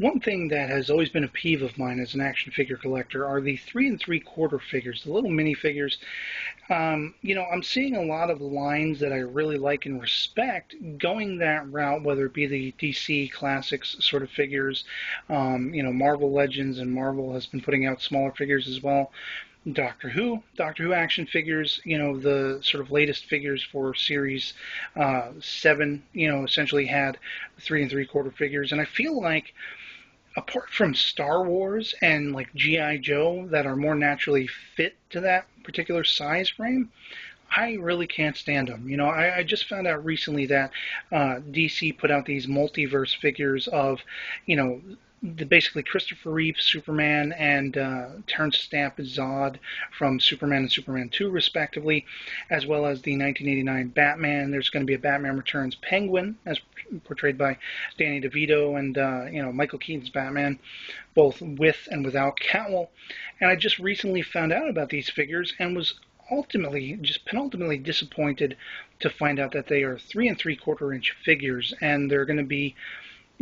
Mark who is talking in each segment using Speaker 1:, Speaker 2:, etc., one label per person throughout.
Speaker 1: One thing that has always been a peeve of mine as an action figure collector are the 3 3/4 figures, the little mini figures. I'm seeing a lot of lines that I really like and respect going that route, whether it be the DC Classics sort of figures, Marvel Legends, and Marvel has been putting out smaller figures as well. Doctor Who action figures, the sort of latest figures for Series 7, essentially had 3 3/4 figures. And I feel like, apart from Star Wars and like G.I. Joe that are more naturally fit to that particular size frame, I really can't stand them. I just found out recently that DC put out these multiverse figures of, you know, basically Christopher Reeve Superman and Terrence Stamp Zod from Superman and Superman 2, respectively, as well as the 1989 Batman. There's going to be a Batman Returns Penguin, as portrayed by Danny DeVito, and Michael Keaton's Batman, both with and without Catmull. And I just recently found out about these figures and was ultimately, just penultimately disappointed to find out that they are 3 3/4 inch figures, and they're going to be,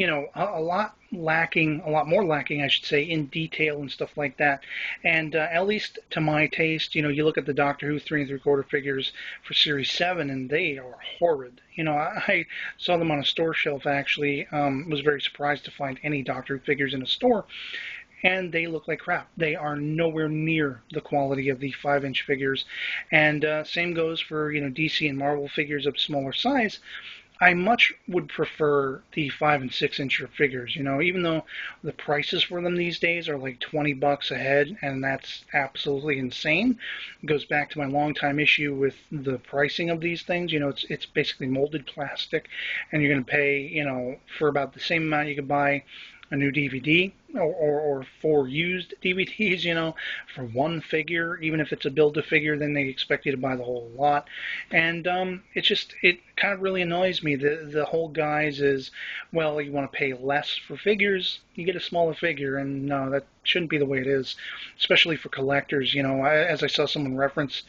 Speaker 1: a lot lacking, a lot more lacking, I should say, in detail and stuff like that. And at least to my taste, you look at the Doctor Who 3 3/4 figures for Series 7, and they are horrid. I saw them on a store shelf, actually. Was very surprised to find any Doctor Who figures in a store, and they look like crap. They are nowhere near the quality of the 5 inch figures. And same goes for DC and Marvel figures of smaller size. I much would prefer the 5 and 6 inch figures. Even though the prices for them these days are like $20 a head, and that's absolutely insane. It goes back to my longtime issue with the pricing of these things. It's basically molded plastic, and you're going to pay for about the same amount you could buy a new DVD, or 4 used DVDs, for one figure. Even if it's a build-a-figure, then they expect you to buy the whole lot. And it kind of really annoys me. The whole guise is, well, you want to pay less for figures, you get a smaller figure, and no, that shouldn't be the way it is, especially for collectors. As I saw someone reference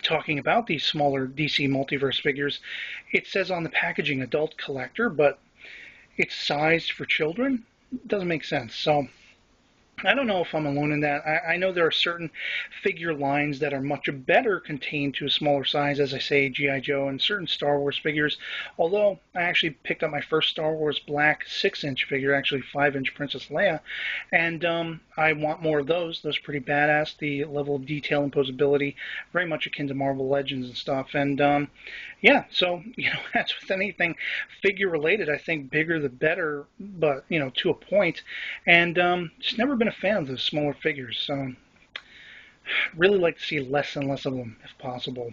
Speaker 1: talking about these smaller DC Multiverse figures, it says on the packaging adult collector, but it's sized for children. It doesn't make sense. So I don't know if I'm alone in that. I know there are certain figure lines that are much better contained to a smaller size, as I say, G.I. Joe and certain Star Wars figures. Although I actually picked up my first Star Wars black 6 inch figure, actually 5 inch Princess Leia, and I want more of those. Those are pretty badass. The level of detail and posability, very much akin to Marvel Legends and stuff. And yeah, so as with anything figure related, I think bigger the better, but to a point. And just never been a fan of those smaller figures. So really like to see less and less of them if possible.